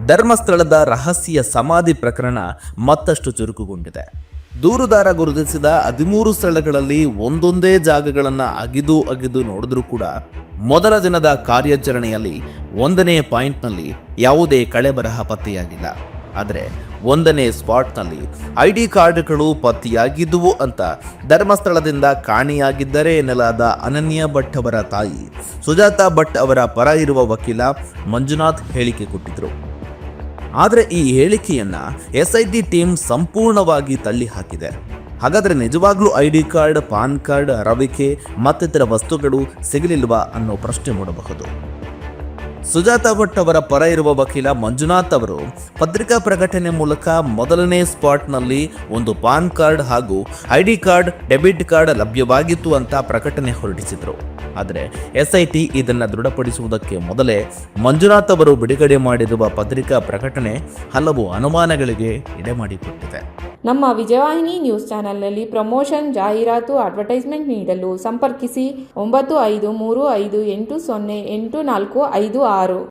ಧರ್ಮಸ್ಥಳದ ರಹಸ್ಯ ಸಮಾಧಿ ಪ್ರಕರಣ ಮತ್ತಷ್ಟು ಚುರುಕುಗೊಂಡಿದೆ. ದೂರುದಾರ ಗುರುತಿಸಿದ 13 ಸ್ಥಳಗಳಲ್ಲಿ ಒಂದೊಂದೇ ಜಾಗಗಳನ್ನು ಅಗಿದು ನೋಡಿದ್ರೂ ಕೂಡ ಮೊದಲ ದಿನದ ಕಾರ್ಯಾಚರಣೆಯಲ್ಲಿ 1ನೇ ಪಾಯಿಂಟ್ನಲ್ಲಿ ಯಾವುದೇ ಕಳೆಬರಹ ಪತ್ತೆಯಾಗಿಲ್ಲ. ಆದರೆ 1ನೇ ಸ್ಪಾಟ್ನಲ್ಲಿ ID ಕಾರ್ಡ್ಗಳು ಪತ್ತೆಯಾಗಿದ್ದುವು ಅಂತ ಧರ್ಮಸ್ಥಳದಿಂದ ಕಾಣೆಯಾಗಿದ್ದರೆ ಎನ್ನಲಾದ ಅನನ್ಯ ಭಟ್ ಅವರ ತಾಯಿ ಸುಜಾತಾ ಭಟ್ ಅವರ ಪರ ಇರುವ ವಕೀಲ ಮಂಜುನಾಥ್ ಹೇಳಿಕೆ ಕೊಟ್ಟಿದ್ರು. ಆದರೆ ಈ ಹೇಳಿಕೆಯನ್ನ SIT ಟೀಮ್ ಸಂಪೂರ್ಣವಾಗಿ ತಳ್ಳಿ ಹಾಕಿದೆ. ಹಾಗಾದರೆ ನಿಜವಾಗ್ಲೂ ID ಕಾರ್ಡ್, ಪಾನ್ ಕಾರ್ಡ್, ರವಿಕೆ ಮತ್ತಿತರ ವಸ್ತುಗಳು ಸಿಗಲಿಲ್ವಾ ಅನ್ನೋ ಪ್ರಶ್ನೆ ಮೂಡಬಹುದು. ಸುಜಾತಾ ಭಟ್ ಅವರ ಪರ ಇರುವ ವಕೀಲ ಮಂಜುನಾಥ್ ಅವರು ಪತ್ರಿಕಾ ಪ್ರಕಟಣೆ ಮೂಲಕ ಮೊದಲನೇ ಸ್ಪಾಟ್ನಲ್ಲಿ ಒಂದು ಪಾನ್ ಕಾರ್ಡ್ ಹಾಗೂ ID ಕಾರ್ಡ್, ಡೆಬಿಟ್ ಕಾರ್ಡ್ ಲಭ್ಯವಾಗಿತ್ತು ಅಂತ ಪ್ರಕಟಣೆ ಹೊರಡಿಸಿದ್ರು. ಆದರೆ SIT ಇದನ್ನು ದೃಢಪಡಿಸುವುದಕ್ಕೆ ಮೊದಲೇ ಮಂಜುನಾಥ್ ಅವರು ಬಿಡುಗಡೆ ಮಾಡಿರುವ ಪತ್ರಿಕಾ ಪ್ರಕಟಣೆ ಹಲವು ಅನುಮಾನಗಳಿಗೆ ಎಡೆಮಾಡಿಕೊಟ್ಟಿದೆ. ನಮ್ಮ ವಿಜಯವಾಹಿನಿ ನ್ಯೂಸ್ ಚಾನೆಲ್ನಲ್ಲಿ ಪ್ರಮೋಷನ್, ಜಾಹೀರಾತು, ಅಡ್ವರ್ಟೈಸ್ಮೆಂಟ್ ನೀಡಲು ಸಂಪರ್ಕಿಸಿ 9535808456.